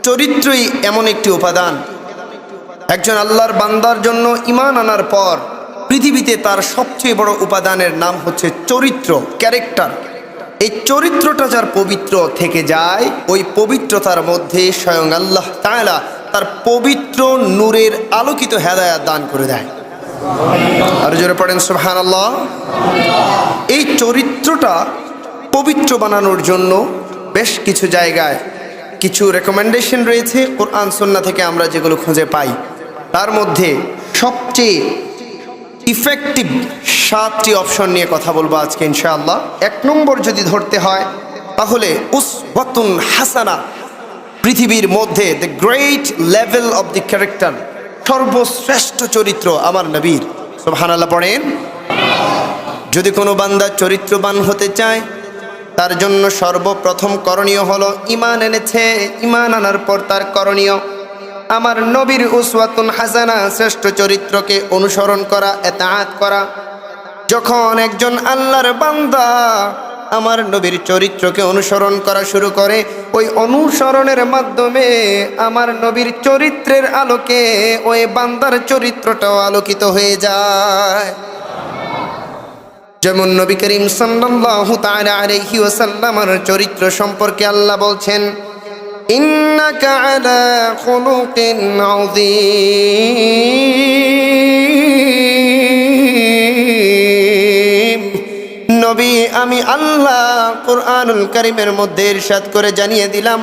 চরিত্রই এমন একটি উপাদান, একজন আল্লাহর বান্দার জন্য ঈমান আনার পর পৃথিবীতে তার সবচেয়ে বড় উপাদানের নাম হচ্ছে চরিত্র, ক্যারেক্টার। এই চরিত্রটা যার পবিত্র থেকে যায়, ওই পবিত্রতার মধ্যে স্বয়ং আল্লাহ তাআলা তার পবিত্র নূরের আলোকিত হেদায়েত দান করে দেয়। আর জোরে পড়েন সুবহানাল্লাহ। এই চরিত্রটা পবিত্র বানানোর জন্য বেশ কিছু জায়গায় কিছু রেকমেন্ডেশন রয়েছে কোরআন সুন্নাহ থেকে আমরা যেগুলো খুঁজে পাই। তার মধ্যে সবচেয়ে ইফেক্টিভ 7টি অপশন নিয়ে কথা বলবো আজকে ইনশাআল্লাহ। 1 নম্বর যদি ধরতে হয় তাহলে উসওয়াতুন হাসানা, পৃথিবীর মধ্যে the great level of the character, সর্বশ্রেষ্ঠ চরিত্র আমার নবীর। সুবহানাল্লাহ পড়েন। যদি কোনো বান্দা চরিত্রবান হতে চায়, তার জন্য সর্বপ্রথম করণীয় হলো ঈমান এনেছে, ঈমান আনার পর তার করণীয় আমার নবীর উসওয়াতুন হাসানা, শ্রেষ্ঠ চরিত্রকে অনুসরণ করা, ইতাআত করা। যখন একজন আল্লাহর বান্দা আমার নবীর চরিত্রকে অনুসরণ করা শুরু করে, ওই অনুসরণের মাধ্যমে আমার নবীর চরিত্রের আলোকে ওই বান্দার চরিত্রটাও আলোকিত হয়ে যায়। যেমন নবী করিম সাল্লাল্লাহু তাআলা আলাইহি ওয়াসাল্লামের চরিত্র সম্পর্কে আল্লাহ বলছেন, ইন্নাকা আলা খুলুকিন আযীম। নবী আমি আল্লাহ কুরআনুল কারীমের মধ্যে ইরশাদ করে জানিয়ে দিলাম,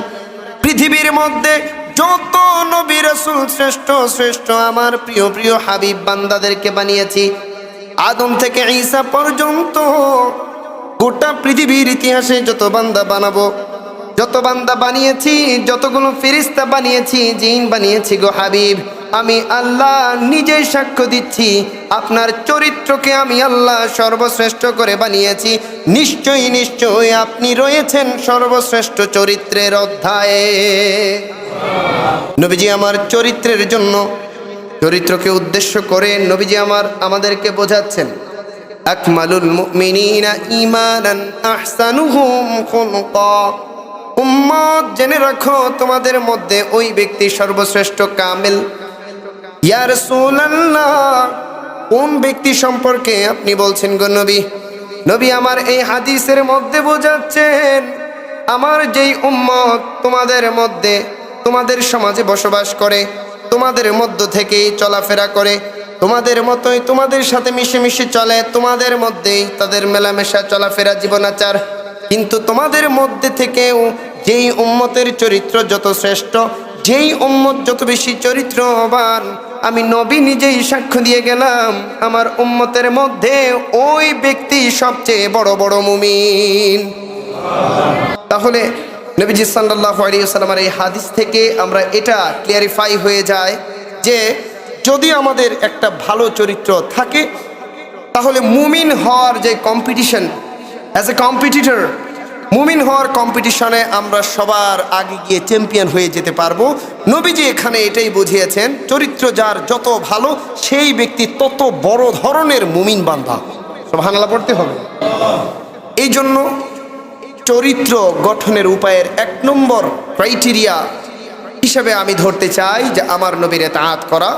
পৃথিবীর মধ্যে যত নবী রাসূল শ্রেষ্ঠ শ্রেষ্ঠ আমার প্রিয় প্রিয় হাবিব বান্দাদেরকে বানিয়েছি, আদম থেকে ঈসা পর্যন্ত গোটা পৃথিবীর ইতিহাসে যত বান্দা বানাবো, যত বান্দা বানিয়েছি, যতগুলো ফেরেশতা বানিয়েছি, জিন বানিয়েছি গো হাবিব, আমি আল্লাহ নিজেই সাক্ষ্য দিচ্ছি আপনার চরিত্রকে আমি আল্লাহ সর্বশ্রেষ্ঠ করে বানিয়েছি। নিশ্চয়ই নিশ্চয়ই আপনি রয়েছেন সর্বশ্রেষ্ঠ চরিত্রের অধ্যায়ে। নবীজি আমার চরিত্রের জন্য, চরিত্রকে উদ্দেশ্য করে নবীজি আমাদেরকে বোঝাচ্ছেন, আকমালুল মুমিনিনা ঈমানান আহসানুহুম খুলুকা। উম্মত জেনে রাখো, তোমাদের মধ্যে ওই ব্যক্তি সর্বশ্রেষ্ঠ কামেল। ইয়া রাসূলুল্লাহ, কোন ব্যক্তি সম্পর্কে আপনি বলছেন গো নবী? নবী আমার এই হাদিসের মধ্যে বোঝাচ্ছেন, আমার যেই উম্মত তোমাদের মধ্যে, তোমাদের সমাজে বসবাস করে, তোমাদের মধ্য থেকেই চলাফেরা করে, তোমাদের মতোই তোমাদের সাথে মিশে চলে, তোমাদের মধ্যেই তাদের মেলামেশা চলাফেরা জীবনাচার, কিন্তু তোমাদের মধ্যে থেকেও যেই উম্মতের চরিত্র যত শ্রেষ্ঠ, যেই উম্মত যত বেশি চরিত্রবান, আমি নবী নিজেই সাক্ষ্য দিয়ে গেলাম আমার উম্মতের মধ্যে ওই ব্যক্তি সবচেয়ে বড় বড় মুমিন। তাহলে নবীজি সাল্লাল্লাহু আলাইহি ওয়াসাল্লামের এই হাদিস থেকে আমরা এটা ক্লিয়ারিফাই হয়ে যায় যে যদি আমাদের একটা ভালো চরিত্র থাকে, তাহলে মুমিন হওয়ার যে কম্পিটিশন, অ্যাজ এ কম্পিটিটর, মুমিন হওয়ার কম্পিটিশনে আমরা সবার আগে গিয়ে চ্যাম্পিয়ন হয়ে যেতে পারবো। নবীজি এখানে এটাই বুঝিয়েছেন, চরিত্র যার যত ভালো সেই ব্যক্তি তত বড় ধরনের মুমিন বান্দা। সুবহানাল্লাহ পড়তে হবে। এই জন্য চরিত্র গঠনের উপায়ের 1 নম্বর ক্রাইটেরিয়া হিসেবে আমি ধরতে চাই যে আমার নবীর ইতাআত করা,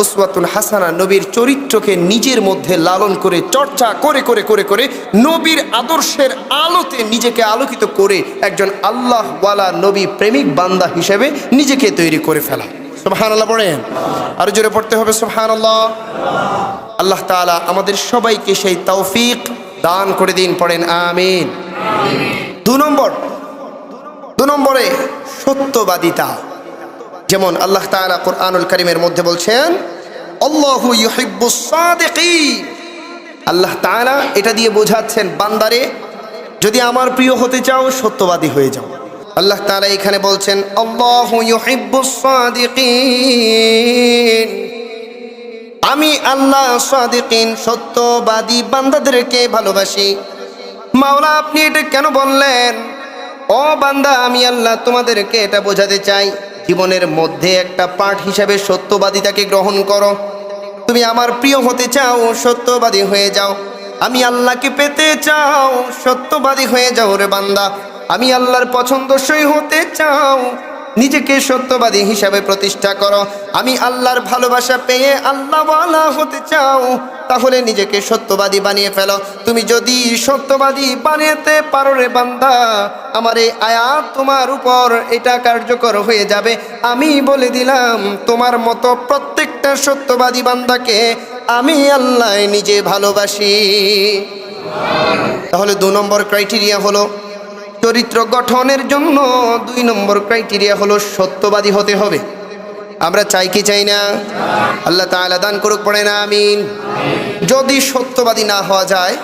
উসওয়াতুল হাসানা, নবীর চরিত্রকে নিজের মধ্যে লালন করে চর্চা করে করে করে করে নবীর আদর্শের আলোতে নিজেকে আলোকিত করে একজন আল্লাহওয়ালা নবী প্রেমিক বান্দা হিসেবে নিজেকে তৈরি করে ফেলা। সুবহানাল্লাহ পড়েন। আরো জোরে পড়তে হবে সুবহানাল্লাহ। আল্লাহ তাআলা আমাদের সবাইকে সেই তৌফিক দান করে দিন, পড়েন আমিন। 2 নম্বরে সত্যবাদিতা। যেমন আল্লাহ তাআলা কুরআনুল কারীমের মধ্যে বলছেন, আল্লাহু ইউহিব্বুস সাদিকিন। আল্লাহ তাআলা এটা দিয়ে বোঝাচ্ছেন, বান্দারে যদি আমার প্রিয় হতে চাও সত্যবাদী হয়ে যাও। আল্লাহ তাআলা এখানে বলছেন, আল্লাহু ইউহিব্বুস সাদিকিন, আমি আল্লাহ সাদিকিন, সত্যবাদী বান্দাদেরকে ভালোবাসি। মাওলা আপনি এটা কেন বললেন? ও বান্দা, আমি আল্লাহ তোমাদেরকে এটা বোঝাতে চাই, জীবনের মধ্যে একটা পার্ট হিসাবে সত্যবাদিতাকে গ্রহণ করো। তুমি আমার প্রিয় হতে চাও, সত্যবাদী হয়ে যাও। আমি আল্লাহকে পেতে চাও, সত্যবাদী হয়ে যাও রে বান্দা। আমি আল্লাহর পছন্দসই হতে চাও, নিজেকে সত্যবাদী হিসাবে প্রতিষ্ঠা করো। আমি আল্লাহর ভালোবাসা পেয়ে আল্লাহওয়ালা হতে চাও, তাহলে নিজেকে সত্যবাদী বানিয়ে ফেলো। তুমি যদি সত্যবাদী বানাতে পারো রে বান্দা, আমার এই আয়াত তোমার উপর এটা কার্যকর হয়ে যাবে। আমি বলে দিলাম, তোমার মতো প্রত্যেকটা সত্যবাদী বান্দাকে আমি আল্লাহ নিজে ভালোবাসি। তাহলে 2 নম্বর ক্রাইটেরিয়া হলো চরিত্র গঠনের জন্য 2 নম্বর ক্রাইটেরিয়া হলো সত্যবাদী হতে হবে। আমরা চাই কি চাই না? আল্লাহ তাআলা দান করুক, পড়ে না আমিন। যদি সত্যবাদী না হওয়া যায়,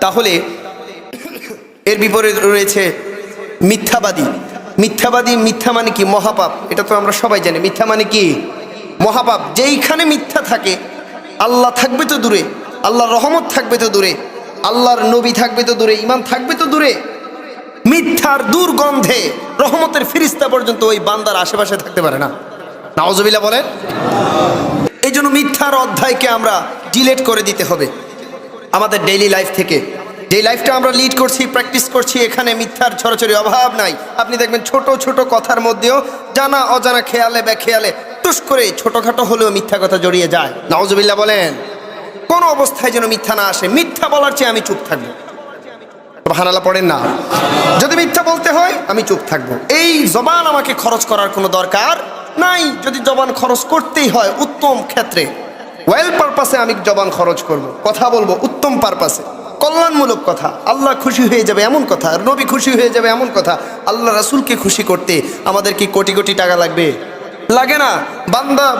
তাহলে এর বিপরীতে রয়েছে মিথ্যাবাদী। মিথ্যাবাদী, মিথ্যা মানে কি? মহাপাপ। এটা তো আমরা সবাই জানি। মিথ্যা মানে কি? মহাপাপ। যেইখানে মিথ্যা থাকে, আল্লাহ থাকবে তো দূরে, আল্লাহর রহমত থাকবে তো দূরে, আল্লাহর নবী থাকবে তো দূরে, ঈমান থাকবে তো দূরে। মিথ্যার দুর্গন্ধে রহমতের ফেরেশতা পর্যন্ত ওই বান্দার আশেপাশে থাকতে পারে না। নাউজুবিল্লাহ বলেন। এই জন্য মিথ্যার অধ্যায়কে আমরা ডিলিট করে দিতে হবে আমাদের ডেইলি লাইফ থেকে। যে লাইফটা আমরা লিড করছি, প্র্যাকটিস করছি, এখানে মিথ্যার ছড়াছড়ি অভাব নাই। আপনি দেখবেন ছোট ছোট কথার মধ্যেও জানা অজানা খেয়ালে বেখেয়ালে টুস করে ছোটখাটো হলেও মিথ্যা কথা জড়িয়ে যায়। নাউজুবিল্লাহ বলেন। কোনো অবস্থায় যেন মিথ্যা না আসে। মিথ্যা বলার চেয়ে আমি চুপ থাকবো। সুবহানাল্লাহ পড়েন না? যদি মিথ্যা বলতে হয় আমি চুপ থাকবো। এই জবান আমাকে খরচ করার কোনো দরকার নাই। যদি জবান খরচ করতেই হয় উত্তম ক্ষেত্রে, ওয়েল পারপাসে আমি জবান খরচ করব, কথা বলবো উত্তম পারপাসে, কল্যাণমূলক কথা, আল্লাহ খুশি হয়ে যাবে এমন কথা, নবী খুশি হয়ে যাবে এমন কথা। আল্লাহ রাসূলকে খুশি করতে আমাদের কি কোটি কোটি টাকা লাগবে? লাগে না।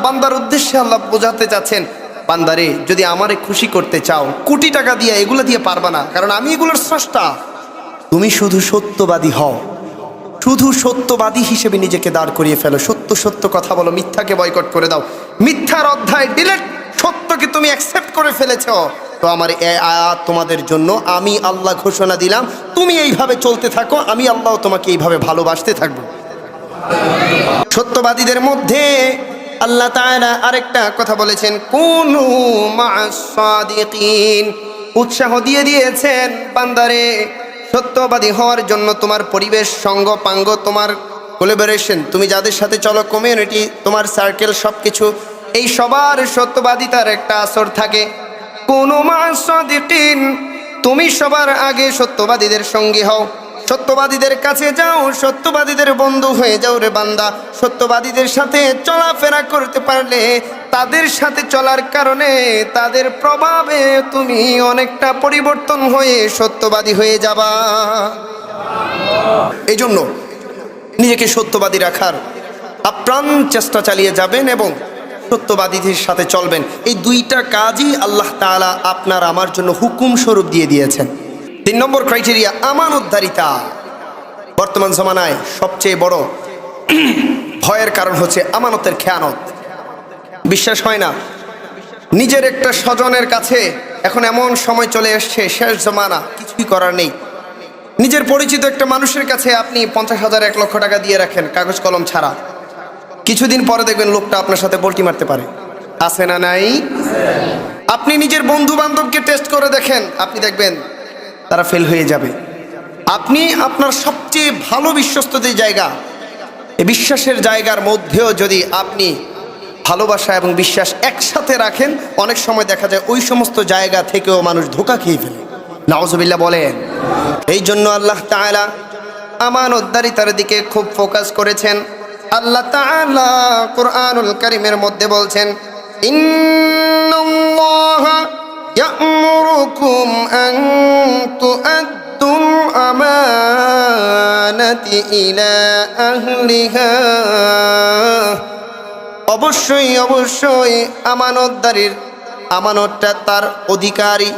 বান্দার উদ্দেশ্যে আল্লাহ বোঝাতে চাচ্ছেন, বান্দারে যদি আমারে খুশি করতে চাও, কোটি টাকা দিয়ে এগুলো দিয়ে পারবা না, কারণ আমি এগুলোর স্রষ্টা। তুমি শুধু সত্যবাদী হও, শুধু সত্যবাদী হিসেবে নিজেকে দাঁড় করিয়ে ফেলো। সত্য সত্য কথা বলো, মিথ্যাকে বয়কট করে দাও। মিথ্যার অধ্যায় ডিলিট, সত্যকে তুমি অ্যাকসেপ্ট করে ফেলেছো। তো আমার এই আয়াত তোমাদের জন্য, আমি আল্লাহ ঘোষণা দিলাম, তুমি এইভাবে চলতে থাকো, আমি আল্লাহ তোমাকে এইভাবে ভালোবাসতে থাকবো। সত্যবাদীদের মধ্যে আল্লাহ তাআলা আরেকটা কথা বলেছেন, কুনু মা'আস সাদিকিন। উৎসাহ দিয়ে দিয়েছেন, বান্দারে সত্যবাদী হওয়ার জন্য তোমার পরিবেশ, সঙ্গ পাঙ্গ, তোমার কোলাবোরেশন, তুমি যাদের সাথে চলো, কমিউনিটি, তোমার সার্কেল, সব কিছু, এই সবার সত্যবাদিতার একটা আসর থাকে। কুনু মা'আস সাদিকিন, তুমি সবার আগে সত্যবাদীদের সঙ্গী হও, সত্যবাদীদের কাছে যাও, সত্যবাদীদের বন্ধু হয়ে যাও রে বান্দা। সত্যবাদীদের সাথে চলাফেরা করতে পারলে, তাদের সাথে চলার কারণে, তাদের প্রভাবে তুমি অনেকটা পরিবর্তন হয়ে সত্যবাদী হয়ে যাবা। এই জন্য নিজেকে সত্যবাদী রাখার আপ্রাণ চেষ্টা চালিয়ে যাবেন এবং সত্যবাদীদের সাথে চলবেন। এই 2টা কাজই আল্লাহ তাআলা আপনার আমার জন্য হুকুম স্বরূপ দিয়ে দিয়েছেন। 3 নম্বর ক্রাইটেরিয়া আমানতদারিতা। বর্তমান জমানায় সবচেয়ে বড় ভয়ের কারণ হচ্ছে আমানতের খেয়ানত। বিশ্বাস হয় না। নিজের একটা স্বজনের কাছে এখন এমন সময় চলে এসছে, শেষ জমানা, কিছুই করার নেই। নিজের পরিচিত একটা মানুষের কাছে আপনি 50,000 1 লক্ষ টাকা দিয়ে রাখেন কাগজ কলম ছাড়া, কিছুদিন পরে দেখবেন লোকটা আপনার সাথে পল্টি মারতে পারে। আছে না নাই? আপনি নিজের বন্ধু বান্ধবকে টেস্ট করে দেখেন, আপনি দেখবেন তারা ফেল হয়ে যাবে। আপনি আপনার সবচেয়ে ভালো বিশ্বস্ত যে জায়গা, এই বিশ্বাসের জায়গার মধ্যেও যদি আপনি ভালোবাসা এবং বিশ্বাস একসাথে রাখেন, অনেক সময় দেখা যায় ওই সমস্ত জায়গা থেকেও মানুষ ধোঁকা খেয়ে ফেলে। নাউজুবিল্লাহ বলেন। এই জন্য আল্লাহ তাআলা আমানতদারিতার দিকে খুব ফোকাস করেছেন। আল্লাহ তাআলা কুরআনুল কারীমের মধ্যে বলছেন, ইন্নাল্লাহা ইয়া'মুরুকুম আন তু'আদ্দুল আমানাতি ইলা আহলিহা। অবশ্যই অবশ্যই আমানতদারির আমানতটা তার অধিকারী,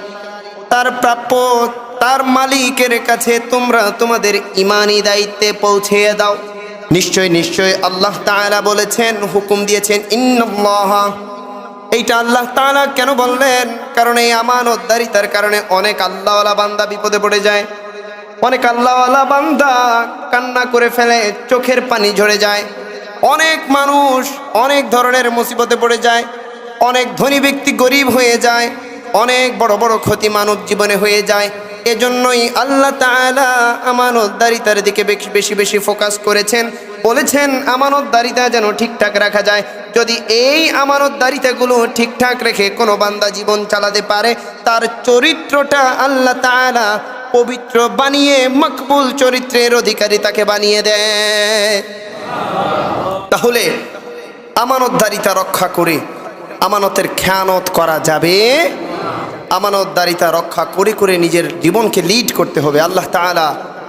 তার প্রাপ্য, তার মালিকের কাছে তোমরা তোমাদের ঈমানি দায়িত্বে পৌঁছে দাও। নিশ্চয় নিশ্চয় আল্লাহ তাআলা বলেছেন, হুকুম দিয়েছেন, ইন্নাল্লাহা। এইটা আল্লাহ তাআলা কেন বললেন? কারণ এই আমানতদারিতার কারণে অনেক আল্লাহওয়ালা বান্দা বিপদে পড়ে যায়। অনেক আল্লাহওয়ালা বান্দা কান্না করে ফেলে, চোখের পানি ঝরে যায়। অনেক মানুষ অনেক ধরনের মুসিবতে পড়ে যায়। অনেক ধনী ব্যক্তি গরিব হয়ে যায়। অনেক বড় বড় ক্ষতি মানব জীবনে হয়ে যায়। এজন্যই আল্লাহ তাআলা আমানতদারিতার দিকে বেশি বেশি ফোকাস করেছেন। বলেছেন আমানতদারিতা যেন ঠিকঠাক রাখা যায়। যদি এই আমানতদারিতাগুলো ঠিকঠাক রেখে কোনো বান্দা জীবন চালাতে পারে, তার চরিত্রটা আল্লাহ তাআলা পবিত্র বানিয়ে মকবুল চরিত্রের অধিকারী তাকে বানিয়ে দেয়। তাহলে আমানতদারিতা রক্ষা করে আমানতের খেয়ানত করা যাবে। আমানতদারিতা রক্ষা করে করে নিজের জীবনকে লিড করতে হবে। আল্লাহ তাআলা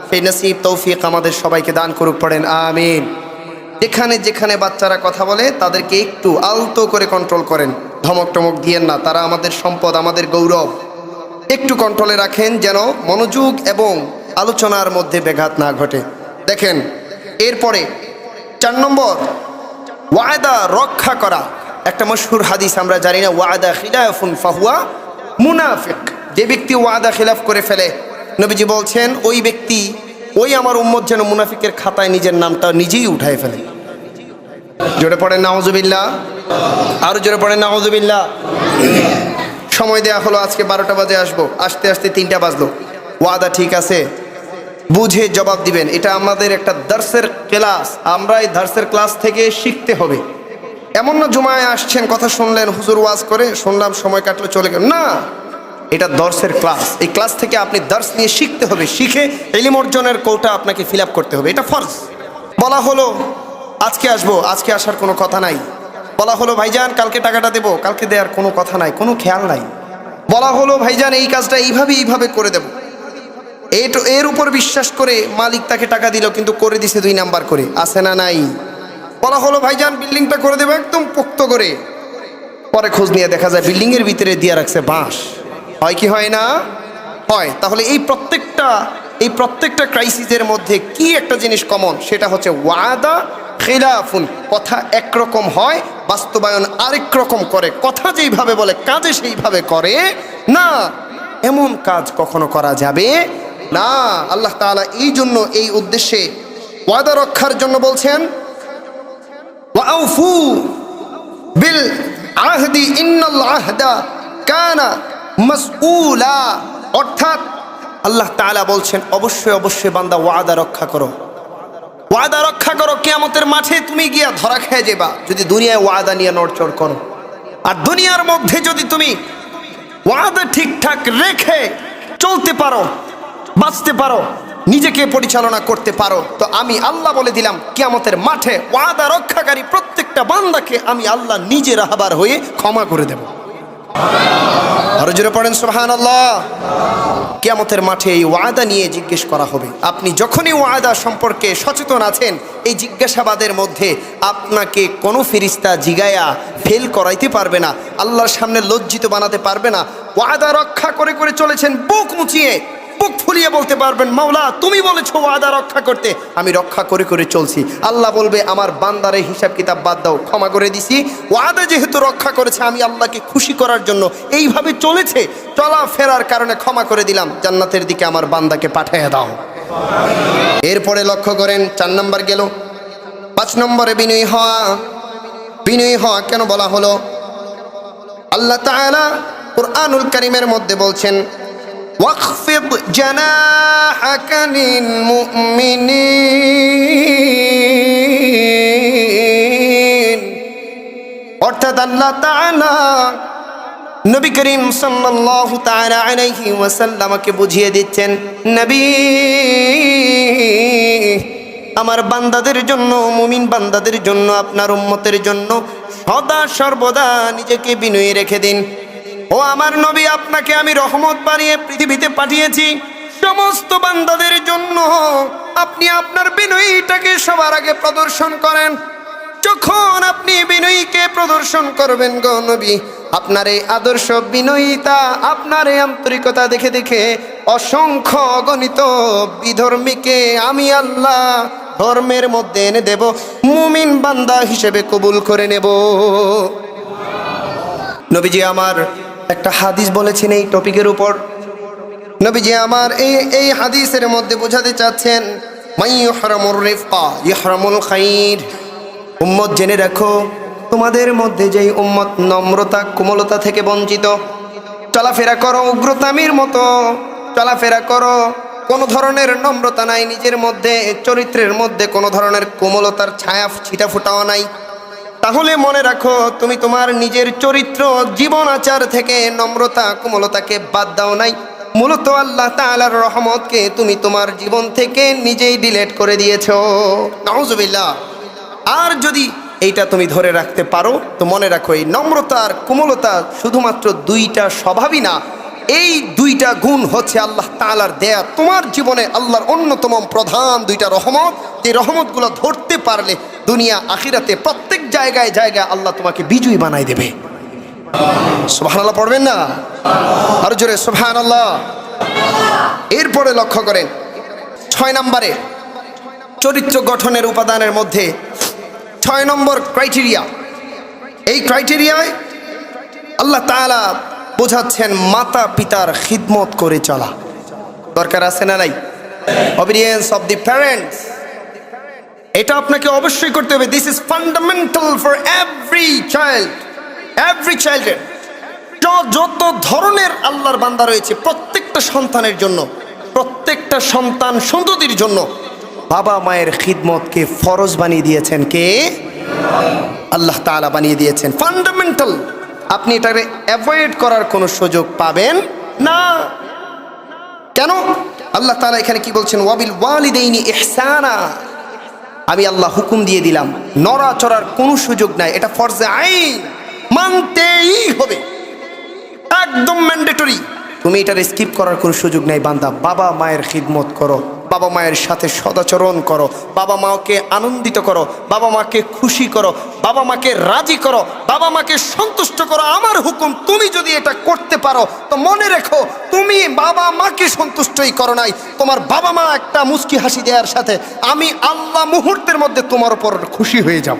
সেই নসিব তৌফিক আমাদের সবাইকে দান করুক, পড়েন আমিন। যেখানে যেখানে বাচ্চারা কথা বলে তাদেরকে একটু আলতো করে কন্ট্রোল করেন, ধমক টমক দিয়েন না, তারা আমাদের সম্পদ, আমাদের গৌরব। একটু কন্ট্রোলে রাখেন যেন মনোযোগ এবং আলোচনার মধ্যে ব্যাঘাত না ঘটে। দেখেন এরপরে 4 নম্বর, ওয়াদা রক্ষা করা। একটা মশহুর হাদিস আমরা জানি না, ওয়াদা খিলাফুন ফাহুয়া মুনাফিক। যে ব্যক্তি ওয়াদা খিলাফ করে ফেলে, নবীজি বলছেন ওই ব্যক্তি, ওই আমার উম্মত যেন মুনাফিকের খাতায় নিজের নামটা নিজেই উঠায় ফেলে। জোরে পড়েন নাউজুবিল্লাহ, আরো জোরে পড়েন নাউজুবিল্লাহ। সময় দেয়া হলো আজকে 12টা বাজে আসবো, আসতে আসতে 3টা বাজলো। ওয়াদা ঠিক আছে, বুঝে জবাব দিবেন। এটা আমাদের একটা দার্সের ক্লাস, আমরা এই দার্সের ক্লাস থেকে শিখতে হবে। এমন না জুমায় আসছেন, কথা শুনলেন, হুজুর ওয়াজ করে শুনলাম, সময় কাটলো চলে গেল, না, এটা দর্সের ক্লাস। এই ক্লাস থেকে আপনি দর্স নিয়ে শিখতে হবে, শিখে ইলম অর্জনের কোটা আপনাকে ফিল আপ করতে হবে, এটা ফরজ। বলা হলো আজকে আসবো, আজকে আসার কোনো কথা নাই। বলা হলো ভাইজান কালকে টাকাটা দেবো, কালকে দেওয়ার কোনো কথা নাই, কোনো খেয়াল নাই। বলা হলো ভাইজান এই কাজটা এইভাবে করে দেবো, এর উপর বিশ্বাস করে মালিক তাকে টাকা দিল, কিন্তু করে দিছে 2 নাম্বার করে, আছে না নাই? বলা হলো ভাইজান বিল্ডিংটা করে দেবো একদম পোক্ত করে, পরে খোঁজ নিয়ে দেখা যায় বিল্ডিংয়ের ভিতরে দিয়ে রাখছে বাঁশ। হয় কি হয় না? হয়। তাহলে এই প্রত্যেকটা ক্রাইসিসের মধ্যে কি একটা জিনিস কমন, সেটা হচ্ছে ওয়াদা খিলাফুন। কথা একরকম হয়, বাস্তবায়ন আরেক রকম করে। কথা যেইভাবে বলে, কাজে সেইভাবে করে না, এমন কাজ কখনো করা যাবে না। আল্লাহ তাআলা এই জন্য, এই উদ্দেশ্যে ওয়াদা রক্ষার জন্য বলছেন ওয়াউফু বিল আহদি ইন্নাল আহদা কানা মাসউলা। অর্থাৎ আল্লাহ তাআলা বলছেন অবশ্যই অবশ্যই বান্দা ওয়াদা রক্ষা করো, ওয়াদা রক্ষা করো। কিয়ামতের মাঠে তুমি গিয়া ধরা খেয়ে যাবা যদি দুনিয়ায় ওয়াদা নিয়ে নড়চড় করো। আর দুনিয়ার মধ্যে যদি তুমি ওয়াদা ঠিকঠাক রেখে চলতে পারো, বাঁচতে পারো, নিজেকে পরিচালনা করতে পারো, তো আমি আল্লাহ বলে দিলাম কিয়ামতের মাঠে ওয়াদা রক্ষাকারী প্রত্যেকটা বান্দাকে আমি আল্লাহ নিজে রাহবার হয়ে ক্ষমা করে দেব। আরো জোরে পড়েন সুবহানাল্লাহ। কিয়ামতের মাঠে এই ওয়াদা নিয়ে জিজ্ঞেস করা হবে। আপনি যখনই ওয়াদা সম্পর্কে সচেতন আছেন, এই জিজ্ঞাসাবাদের মধ্যে আপনাকে কোনো ফেরেশতা জিগায়া ফেল করাইতে পারবে না, আল্লাহর সামনে লজ্জিত বানাতে পারবে না। ওয়াদা রক্ষা করে করে চলেছেন, বুক মুচিয়ে, বুক ফুলিয়ে বলতে পারবেন মাওলা তুমি বলেছো ওয়াদা রক্ষা করতে, আমি রক্ষা করে করে চলছি। আল্লাহ বলবে আমার বান্দারে হিসাব কিতাব বাদ দাও, ক্ষমা করে দিছি। ওয়াদা যেহেতু রক্ষা করেছে, আমি আল্লাহকে খুশি করার জন্য এইভাবে চলেছে, চলা ফেরার কারণে ক্ষমা করে দিলাম, জান্নাতের দিকে আমার বান্দাকে পাঠিয়ে দাও। এরপরে লক্ষ্য করেন 4 নম্বর গেল। 5 নম্বরে বিনয়ী হওয়া। বিনয়ী হওয়া কেন বলা হলো? আল্লাহ তাআলা কুরআনুল কারীমের মধ্যে বলছেন ওয়াখফিদ জানাহাকা লিল মুমিনিন। অর্থাৎ আল্লাহ তাআলা নবী করিম সাল্লাল্লাহু তাআলা আলাইহি ওয়াসাল্লামকে বুঝিয়ে দিচ্ছেন, নবী আমার বান্দাদের জন্য, মুমিন বান্দাদের জন্য, আপনার উম্মতের জন্য সদা সর্বদা নিজেকে বিনয়ী রেখে দিন। ও আমার নবী, আপনাকে আমি রহমত বানিয়ে পৃথিবীতে পাঠিয়েছি সমস্ত বান্দাদের জন্য। আপনি আপনার বিনয়ীটাকে সবার আগে প্রদর্শন করেন। যখন আপনি বিনয়ীকে প্রদর্শন করবেন গো নবী, আপনার এই আদর্শ বিনয়িতা, আপনার এই আন্তরিকতা দেখে দেখে অসংখ্য অগণিত বিধর্মীকে আমি আল্লাহ ধর্মের মধ্যে এনে দেব, মুমিন বান্দা হিসেবে কবুল করে নেব। নবীজি আমার একটা হাদিস বলেছেন এই টপিকের উপর। নবীজি আমার এই হাদিসের মধ্যে বোঝাতে চাচ্ছেন মাই ইহরামুর রিফকা ইহরামুল খাইর। উম্মত জেনে রাখো, তোমাদের মধ্যে যেই উম্মত নম্রতা কোমলতা থেকে বঞ্চিত, চলাফেরা করো উগ্রতামির মতো, চলাফেরা করো কোনো ধরনের নম্রতা নাই নিজের মধ্যে, চরিত্রের মধ্যে কোনো ধরনের কোমলতার ছায়া ছিটা ফোটাও নাই, তাহলে মনে রাখো তুমি তোমার নিজের চরিত্র জীবন আচার থেকে নম্রতা কোমলতাকে বাদ দাও নাই। মূলত আল্লাহ তাআলার রহমতকে তুমি তোমার জীবন থেকে নিজেই ডিলিট করে দিয়েছো। নাউজুবিল্লাহ। আর যদি এইটা তুমি ধরে রাখতে পারো তো মনে রাখো এই নম্রতা আর কোমলতা শুধুমাত্র দুইটা স্বভাবই না, এই দুইটা গুণ হচ্ছে আল্লাহ তাআলার দেয়া তোমার জীবনে আল্লাহর অন্যতম প্রধান দুইটা রহমত, যে রহমতগুলো ধরতে পারলে দুনিয়া আখিরাতে প্রত্যেক জায়গায় জায়গায় আল্লাহ তোমাকে বিজয়ী বানাই দেবে। সুবহানাল্লাহ পড়বেন না? আর জোরে সুবহানাল্লাহ। এরপরে লক্ষ্য করেন 6 নম্বরে চরিত্র গঠনের উপাদানের মধ্যে 6 নম্বর ক্রাইটেরিয়া। এই ক্রাইটেরিয়ায় আল্লাহ তাআলা বোঝাচ্ছেন মাতা পিতার খিদমত করে চলা দরকার আছে না নাই? অবিডিয়েন্স অফ দি প্যারেন্টস, এটা আপনাকে অবশ্যই করতে হবে। This is fundamental for every child, every চাইল্ডের। যত ধরনের আল্লাহর বান্দা রয়েছে প্রত্যেকটা সন্তানের জন্য, প্রত্যেকটা সন্তান সন্ততির জন্য বাবা মায়ের খিদমতকে ফরজ বানিয়ে দিয়েছেন কে? আল্লাহ তাআলা বানিয়ে দিয়েছেন ফান্ডামেন্টাল। আপনি এটাকে অ্যাভয়েড করার কোনো সুযোগ পাবেন না। কেন? আল্লাহ তাআলা এখানে কি বলছেন? ওয়াবিল ওয়ালিদাইনি ইহসানা। আমি আল্লাহ হুকুম দিয়ে দিলাম, নড়াচড়ার কোনো সুযোগ নাই, এটা ফরজে আইন, মানতেই হবে, একদম ম্যান্ডেটরি। তুমি এটার স্কিপ করার কোনো সুযোগ নাই। বান্দা বাবা মায়ের খিদমত করো, বাবা মায়ের সাথে সদাচরণ করো, বাবা মাকে আনন্দিত করো, বাবা মাকে খুশি করো, বাবা মাকে রাজি করো, বাবা মাকে সন্তুষ্ট করো। আমার হুকুম, তুমি যদি এটা করতে পারো তো মনে রেখো তুমি বাবা মাকে সন্তুষ্টই করো নাই, তোমার বাবা মা একটা মুস্কি হাসি দেওয়ার সাথে আমি আল্লাহ মুহূর্তের মধ্যে তোমার উপর খুশি হয়ে যাব।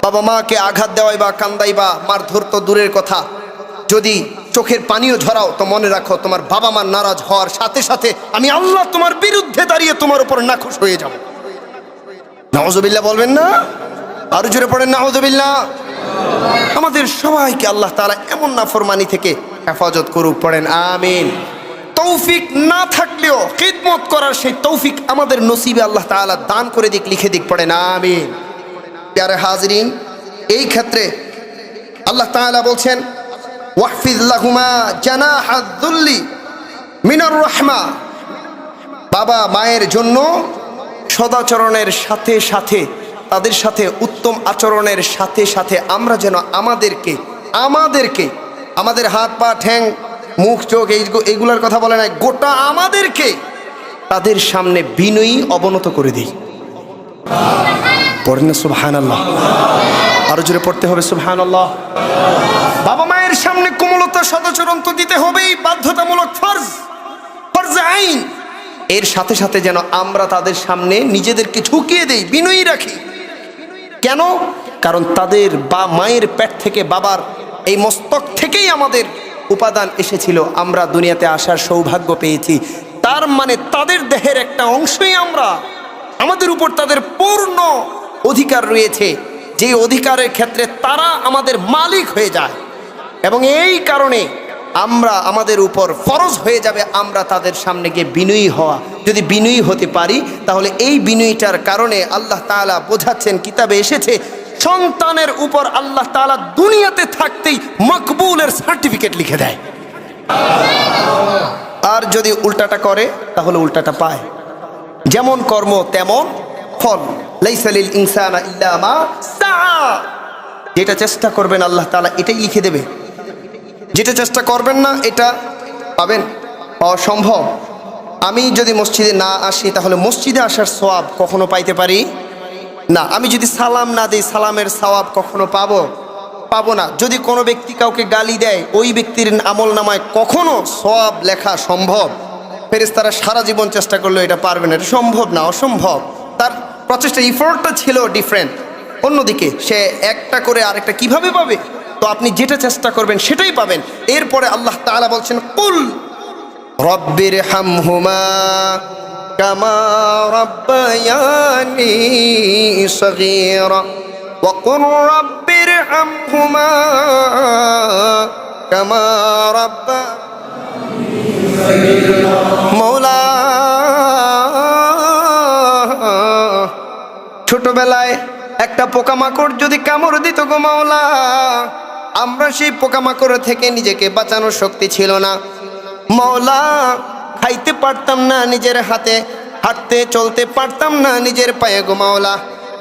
বাবা মাকে আঘাত দেওয়াই বা কান্দাই বা মারধর তো দূরের কথা, যদি চোখের পানিও ঝরাও তো মনে রাখো তোমার বাবা মা নারাজ হওয়ার সাথে সাথে আমি আল্লাহ তোমার বিরুদ্ধে দাঁড়িয়ে তোমার উপর নাখুশ হয়ে যাব। নাউজুবিল্লাহ বলবেন না? আরো জোরে পড়েন নাউজুবিল্লাহ। আমাদের সবাইকে আল্লাহ তাআলা এমন নাফরমানি থেকে হেফাজত করুক, পড়েন আমিন। তৌফিক না থাকলেও খিদমত করার সেই তৌফিক আমাদের নসিবে আল্লাহ তাআলা দান করে দিক, লিখে দিক, পড়েন আমিন। প্যারে হাজরিন, এই ক্ষেত্রে আল্লাহ তাআলা বলছেন ওয়াহফিজ লাহুমা জানাহাদ যুল্লি মিনার রাহমা। বাবা মায়ের জন্য সদাচরণের সাথে সাথে, তাদের সাথে উত্তম আচরণের সাথে সাথে আমরা যেন আমাদেরকে আমাদের হাত পা ঠ্যাং মুখ চোখ এইগুলোর কথা বলে নাই, গোটা আমাদেরকে তাদের সামনে বিনয়ী অবনত করে দিই। পড়েন না সুবহানাল্লাহ? আরো জোরে পড়তে হবে সুবহানাল্লাহ। বাবা মায়ের সামনে কোমলতা সদাচরণ তো দিতে হবেই, বাধ্যতামূলক, ফরজে আইন। এর সাথে সাথে যেন আমরা তাদের সামনে নিজেদেরকে ঝুঁকিয়ে দেই, বিনয়ী রাখি। কেন? কারণ তাদের বা মায়ের পেট থেকে, বাবার এই মস্তক থেকেই আমাদের উপাদান এসেছিল, আমরা দুনিয়াতে আসার সৌভাগ্য পেয়েছি। তার মানে তাদের দেহের একটা অংশই আমরা, আমাদের উপর তাদের পূর্ণ অধিকার রয়েছে, যে অধিকারের ক্ষেত্রে তারা আমাদের মালিক হয়ে যায়। এবং এই কারণে আমাদের উপর ফরজ হয়ে যাবে আমরা তাদের সামনে গিয়ে বিনয়ী হওয়া। যদি বিনয়ী হতে পারি তাহলে এই বিনয়ীটার কারণে আল্লাহ তাআলা বোঝাচ্ছেন, কিতাবে এসেছে, সন্তানের উপর আল্লাহ তাআলা দুনিয়াতে থাকতেই মকবুলের সার্টিফিকেট লিখে দেয়। আর যদি উল্টাটা করে তাহলে উল্টাটা পায়। যেমন কর্ম তেমন ফল। লাইসা লিল ইনসানা ইল্লা মা সাআ। যেটা চেষ্টা করবেন আল্লাহ তাআলা এটাই লিখে দেবে, যেটা চেষ্টা করবেন না এটা পাবেন অসম্ভব। আমি যদি মসজিদে না আসি তাহলে মসজিদে আসার সওয়াব কখনো পাইতে পারি না। আমি যদি সালাম না দিই সালামের সওয়াব কখনো পাবো না। যদি কোনো ব্যক্তি কাউকে গালি দেয় ওই ব্যক্তির আমল নামায় কখনো সওয়াব লেখা সম্ভব? ফেরেশতারা সারা জীবন চেষ্টা করলেও এটা পারবে না, এটা সম্ভব না, অসম্ভব। তার প্রচেষ্টা, ইফোর্টটা ছিল ডিফারেন্ট। অন্যদিকে সে একটা করে আরেকটা কিভাবে পাবে? তো আপনি যেটা চেষ্টা করবেন সেটাই পাবেন। এরপরে আল্লাহ তাআলা বলছেন, কুল রব্বির হামহুমা কামা রাব্বায়ানি সগীরা ওয়া কুর রব্বির হামহুমা কামা রাব্বায়ানি মৌলা ছোটবেলায় একটা পোকামাকড় যদি কামড় দিত গো মাওলা, আমরা সেই পোকামাকড় থেকে নিজেকে বাঁচানোর শক্তি ছিল না মাওলা। খাইতে পারতাম না নিজের হাতে, হাঁটতে চলতে পারতাম না নিজের পায়ে গো মাওলা।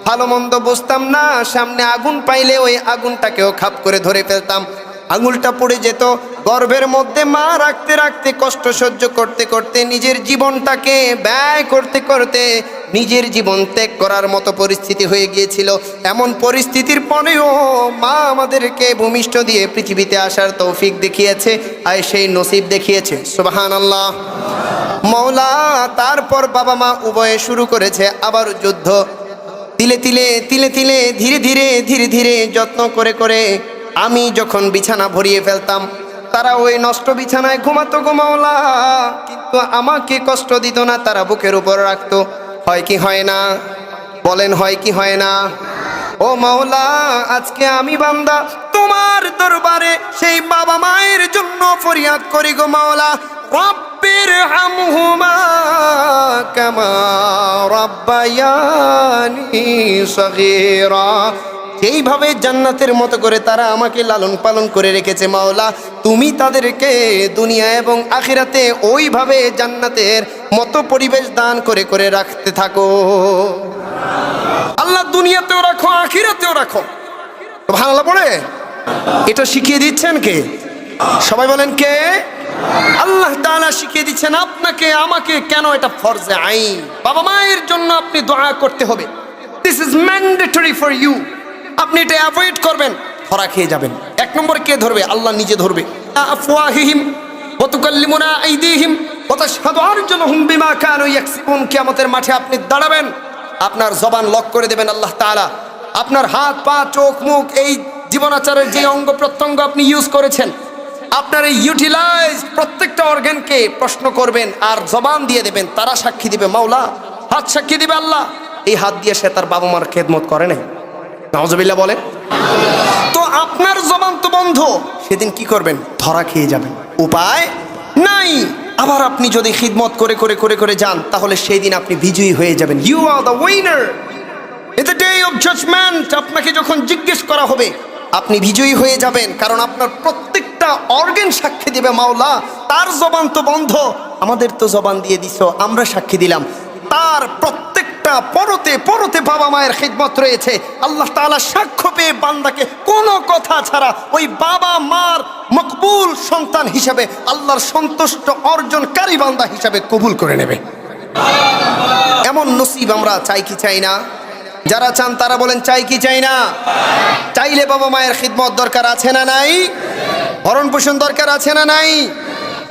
ভালো মন্দ বুঝতাম না, সামনে আগুন পাইলে ওই আগুনটাকেও খাপ করে ধরে ফেলতাম। আঙুলটা পড়ে যেত, গর্ভের মধ্যে মা রাখতে রাখতে কষ্ট সহ্য করতে করতে নিজের জীবনটাকে ব্যয় করতে করতে নিজের জীবন ত্যাগ করার মতো পরিস্থিতি হয়ে গিয়েছিল। এমন পরিস্থিতির পরেও মা আমাদেরকে ভূমিষ্ঠ দিয়ে পৃথিবীতে আসার তৌফিক দেখিয়েছে, আর সেই নসিব দেখিয়েছে। সুবহানাল্লাহ। মওলা তারপর বাবা মা উভয়ে শুরু করেছে আবার যুদ্ধ। তিলে তিলে তিলে তিলে ধীরে ধীরে ধীরে ধীরে যত্ন করে করে আমি যখন বিছানা ভরিয়ে ফেলতাম, তারা ওই নষ্ট বিছানায় ঘুমাতো গো মাওলা, কিন্তু আমাকে কষ্ট দিত না, তারা বুকের উপর রাখতো। হয় কি হয় না? বলেন হয় কি হয় না? ও মাওলা, আজকে আমি বান্দা তোমার দরবারে সেই বাবা মায়ের জন্য ফরিয়াদ করি গো মাওলা। রব্বির হামহুমা কামা রাব্বায়ানি সগীরা। এইভাবে জান্নাতের মতো করে তারা আমাকে লালন পালন করে রেখেছে মাওলা, তুমি তাদেরকে দুনিয়া এবং আখিরাতে ওইভাবে জান্নাতের মতো পরিবেশ দান করে করে রাখতে থাকো। আল্লাহ দুনিয়াতেও রাখো, আখিরাতেও রাখো। সুবহানাল্লাহ পড়ে এটা শিখিয়ে দিচ্ছেন কে? সবাই বলেন কে? আল্লাহ তাআলা শিখিয়ে দিচ্ছেন আপনাকে আমাকে। কেন? এটা ফরজে আইন। বাবা মায়ের জন্য আপনি দোয়া করতে হবে। This is mandatory for you. আপনি এটা অ্যাভয়েড করবেন, ধরা খেয়ে যাবেন। এক নম্বরে কে ধরবে? আল্লাহ নিজে ধরবে। আফওয়াহিহিম ওয়া তুকাল্লিমুনা আইদিহিম ওয়া তাশহাদু আরজুলুহুম বিমা কানু ইয়াকসিবুন। কিয়ামতের মাঠে আপনি দাঁড়াবেন, আপনার জবান লক করে দেবেন আল্লাহ তাআলা। আপনার হাত পা চোখ মুখ এই জীবনাচারের যে অঙ্গ প্রত্যঙ্গ আপনি ইউজ করেছেন, আপনার এই ইউটিলাইজড প্রত্যেকটা অর্গানকে প্রশ্ন করবেন আর জবান দিয়ে দেবেন। তারা সাক্ষী দিবে মাওলা, হাত সাক্ষী দিবে আল্লাহ এই হাত দিয়ে সে তার বাবা মার খেদমত করে নাই। নাউজুবিল্লাহ বলে। তো আপনার জবান তো বন্ধ, সেদিন কি করবেন? ধরা খেয়ে যাবেন, উপায় নাই। আবার আপনি যদি খিদমত করে করে করে করে যান, তাহলে সেই দিন আপনি বিজয়ী হয়ে যাবেন। You are the winner in the day of judgement. আপনাকে যখন জিজ্ঞেস করা হবে, আপনি বিজয়ী হয়ে যাবেন, কারণ আপনার প্রত্যেকটা অর্গান সাক্ষী দিবে মাওলা তার জবান তো বন্ধ, আমাদের তো জবান দিয়ে দিছো, আমরা সাক্ষী দিলাম। তার প্রত্যেকটা পরতে পরতে বাবা মায়ের খিদমত রয়েছে। আল্লাহ তাআলা সাক্ষ্য পেয়ে বান্দাকে কোনো কথা ছাড়া ওই বাবা মার মকবুল সন্তান হিসাবে, আল্লাহর সন্তুষ্ট অর্জনকারী বান্দা হিসাবে কবুল করে নেবে। এমন নসিব আমরা চাই কি চাই না? যারা চান তারা বলেন চাই কি চাই না? চাইলে বাবা মায়ের খিদমত দরকার আছে না নাই? ভরণ পোষণ দরকার আছে না নাই?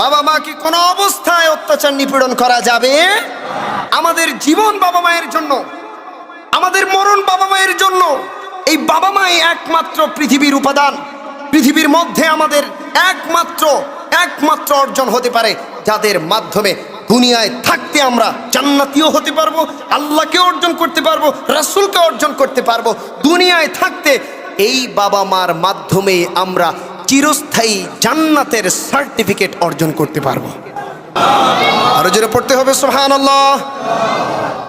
বাবা মা কি কোনো অবস্থায় অত্যাচার নিপীড়ন করা যাবে? আমাদের জীবন বাবা মায়ের জন্য, আমাদের মরণ বাবা মায়ের জন্য। এই বাবা মাই একমাত্র পৃথিবীর উপাদান। পৃথিবীর মধ্যে আমাদের একমাত্র অর্জন হতে পারে যাদের মাধ্যমে দুনিয়ায় থাকতে আমরা জান্নাতীও হতে পারবো, আল্লাহকে অর্জন করতে পারবো, রাসূলকে অর্জন করতে পারবো। দুনিয়ায় থাকতে এই বাবা মার মাধ্যমে আমরা চিরস্থায়ী জান্নাতের সার্টিফিকেট অর্জন করতে পারবো। আরো জোরে পড়তে হবে সুবহানাল্লাহ।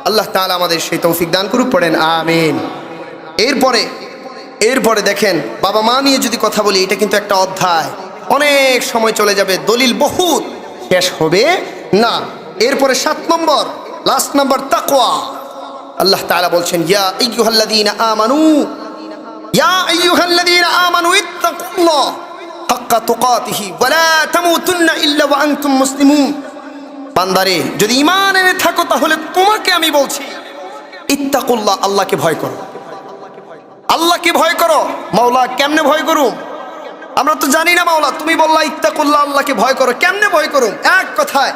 আল্লাহ তাআলা আমাদের সেই তৌফিক দান করুক, পড়েন আমিন। এরপরে দেখেন, বাবা মা নিয়ে যদি কথা বলি, এটা কিন্তু একটা অধ্যায়, অনেক সময় চলে যাবে, দলিল বহুত, শেষ হবে না। এরপরে 7 নম্বর, লাস্ট নাম্বার, তাকওয়া। আল্লাহ তাআলা বলছেন, ইয়া আইয়ুহাল্লাযীনা আমানু ইত্তাকুল্লাহ হাক্কা তুকাতিহি ওয়া লা তামুতুন্না ইল্লা ওয়া আনতুম মুসলিমুন। বান্দারে, যদি ঈমান এনে থাকো তাহলে তোমাকে আমি বলছি, ইত্তাকুল্লাহ, আল্লাহকে ভয় করো। আল্লাহকে ভয় করো। মাওলা কেমনে ভয় করুম? আমরা তো জানি না মাওলা, তুমি বললা ইত্তাকুল্লাহ, আল্লাহকে ভয় করো। কেমনে ভয় করুম? এক কথায়,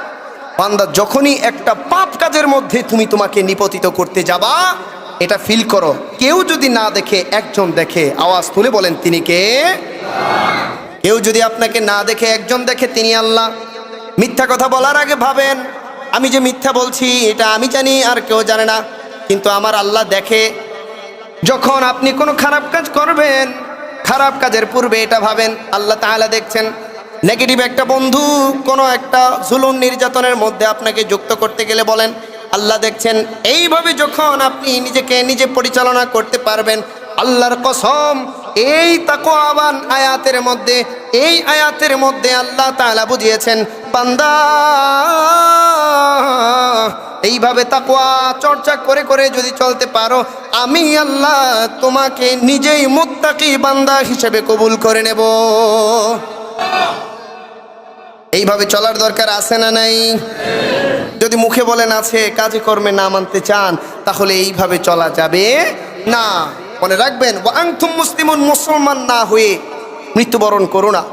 বান্দা যখনই একটা পাপ কাজের মধ্যে তুমি তোমাকে নিপতিত করতে যাবা, এটা ফিল করো। কেউ যদি না দেখে, একজন দেখে, আওয়াজ তুলে বলেন তিনি কে? কেউ যদি আপনাকে না দেখে, একজন দেখে, তিনি আল্লাহ। মিথ্যা কথা বলার আগে ভাবেন, আমি যে মিথ্যা বলছি এটা আমি জানি আর কেউ জানে না, কিন্তু আমার আল্লাহ দেখে। যখন আপনি কোনো খারাপ কাজ করবেন, খারাপ কাজের পূর্বে এটা ভাবেন আল্লাহ তাআলা দেখছেন। নেগেটিভ একটা বন্ধু কোনো একটা জুলুম নির্যাতনের মধ্যে আপনাকে যুক্ত করতে গেলে বলেন আল্লাহ দেখছেন। এইভাবে যখন আপনি নিজেকে নিজে পরিচালনা করতে পারবেন, আল্লাহর কসম এই তাকওয়াবান আয়াতের মধ্যে আল্লাহ তাআলা বুঝিয়েছেন, বান্দা এইভাবে তাকওয়া চর্চা করে করে যদি চলতে পারো, আমি আল্লাহ তোমাকে নিজেই মুত্তাকি বান্দা হিসেবে কবুল করে নেব। এইভাবে চলার দরকার আছে না নাই? যদি মুখে বলেন আছে, কাজে কর্মে না মানতে চান, তাহলে এইভাবে চলা যাবে না। মনে রাখবেন, ওয়া আনতুম মুসলিমুন, মুসলমান না হয়ে মৃত্যুবরণ করো না।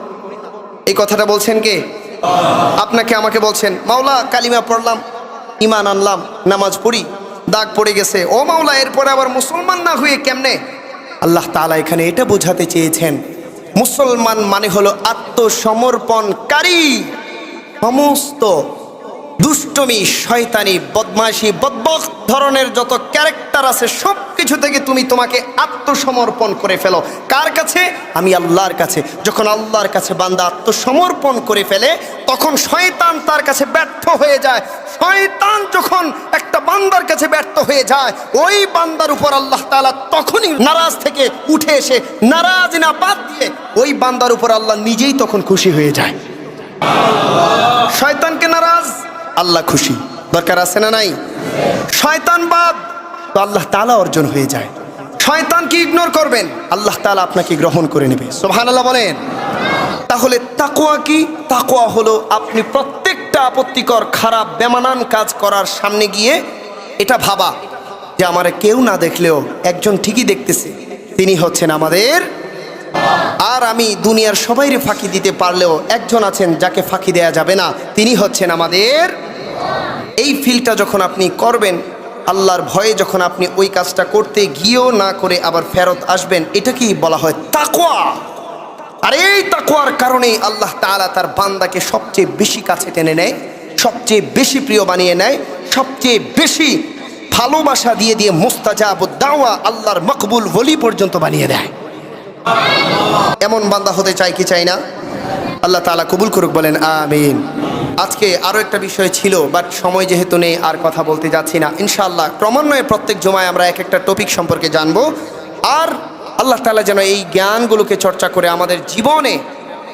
এই কথাটা বলছেন কে? আপনাকে আমাকে বলছেন, মাওলা কালিমা পড়লাম, ঈমান আনলাম, নামাজ পড়ি, দাগ পড়ে গেছে, ও মাওলা এরপরে আবার মুসলমান না হয়ে কেমনে? আল্লাহ তাআলা এখানে এটা বোঝাতে চেয়েছেন, মুসলমান মানে হলো আত্মসমর্পণকারী। সমস্ত দুষ্টমি, শয়তানি, বদমাশি, বদবখ ধরনের যত ক্যারেক্টার আছে সব কিছু থেকে তোমাকে আত্মসমর্পণ করে ফেলো। কার কাছে? আমি আল্লাহর কাছে। যখন আল্লাহর কাছে বান্দা আত্মসমর্পণ করে ফেলে, তখন শয়তান তার কাছে ব্যর্থ হয়ে যায়। শয়তান যখন একটা বান্দার কাছে ব্যর্থ হয়ে যায়, ওই বান্দার উপর আল্লাহ তাআলা তখনই নারাজ থেকে উঠে এসে নারাজ না বাদ দিয়ে ওই বান্দার উপর আল্লাহ নিজেই তখন খুশি হয়ে যায়। শয়তানকে নারাজ, আল্লাহ খুশি। দরকার আছে না নাই? শয়তান বাদ তো আল্লাহ তাআলা অর্জন হয়ে যায়। শয়তানকে ইগনোর করবেন, আল্লাহ তাআলা আপনাকে গ্রহণ করে নেবে। সুবহানাল্লাহ বলেন। তাহলে তাকওয়া কি? তাকওয়া হলো আপনি প্রত্যেকটা আপত্তিকর, খারাপ, বেমানান কাজ করার সামনে গিয়ে এটা ভাবা যে আমার কেউ না দেখলেও একজন ঠিকই দেখতেছে, তিনি হচ্ছেন আমাদের। আর আমি দুনিয়ার সবাইরে ফাঁকি দিতে পারলেও একজন আছেন যাকে ফাঁকি দেয়া যাবে না, তিনি হচ্ছেন আমাদের। এই ফিলটা যখন আপনি করবেন, আল্লাহর ভয়ে যখন আপনি ওই কাজটা করতে গিয়েও না করে আবার ফেরত আসবেন, এটাকেই বলা হয় তাকওয়া। আর এই তাকওয়ার কারণেই আল্লাহ তাআলা তার বান্দাকে সবচেয়ে বেশি কাছে টেনে নেয়, সবচেয়ে বেশি প্রিয় বানিয়ে নেয়, সবচেয়ে বেশি ভালোবাসা দিয়ে দিয়ে মুস্তাজাবুদ দাওয়া, আল্লাহর মকবুল ওলি পর্যন্ত বানিয়ে দেয়। এমন বান্দা হতে চাই কি চাই না? আল্লাহ তাআলা কবুল করুক, বলেন আমিন। আজকে আরও একটা বিষয় ছিল, বাট সময় যেহেতু নেই আর কথা বলতে যাচ্ছি না। ইনশাআল্লাহ ক্রমান্বয়ে প্রত্যেক জুমায় আমরা এক একটা টপিক সম্পর্কে জানবো। আর আল্লাহ তাআলা যেন এই জ্ঞানগুলোকে চর্চা করে আমাদের জীবনে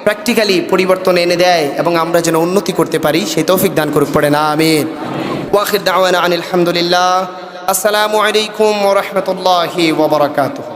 প্র্যাকটিক্যালি পরিবর্তন এনে দেয় এবং আমরা যেন উন্নতি করতে পারি, সেই তৌফিক দান করুক, পড়ে না আমিন। ওয়া আখির দাওয়ানা আনিল হামদুলিল্লাহ। আসসালামু আলাইকুম ওয়া রাহমাতুল্লাহি ওয়া বারাকাতুহু।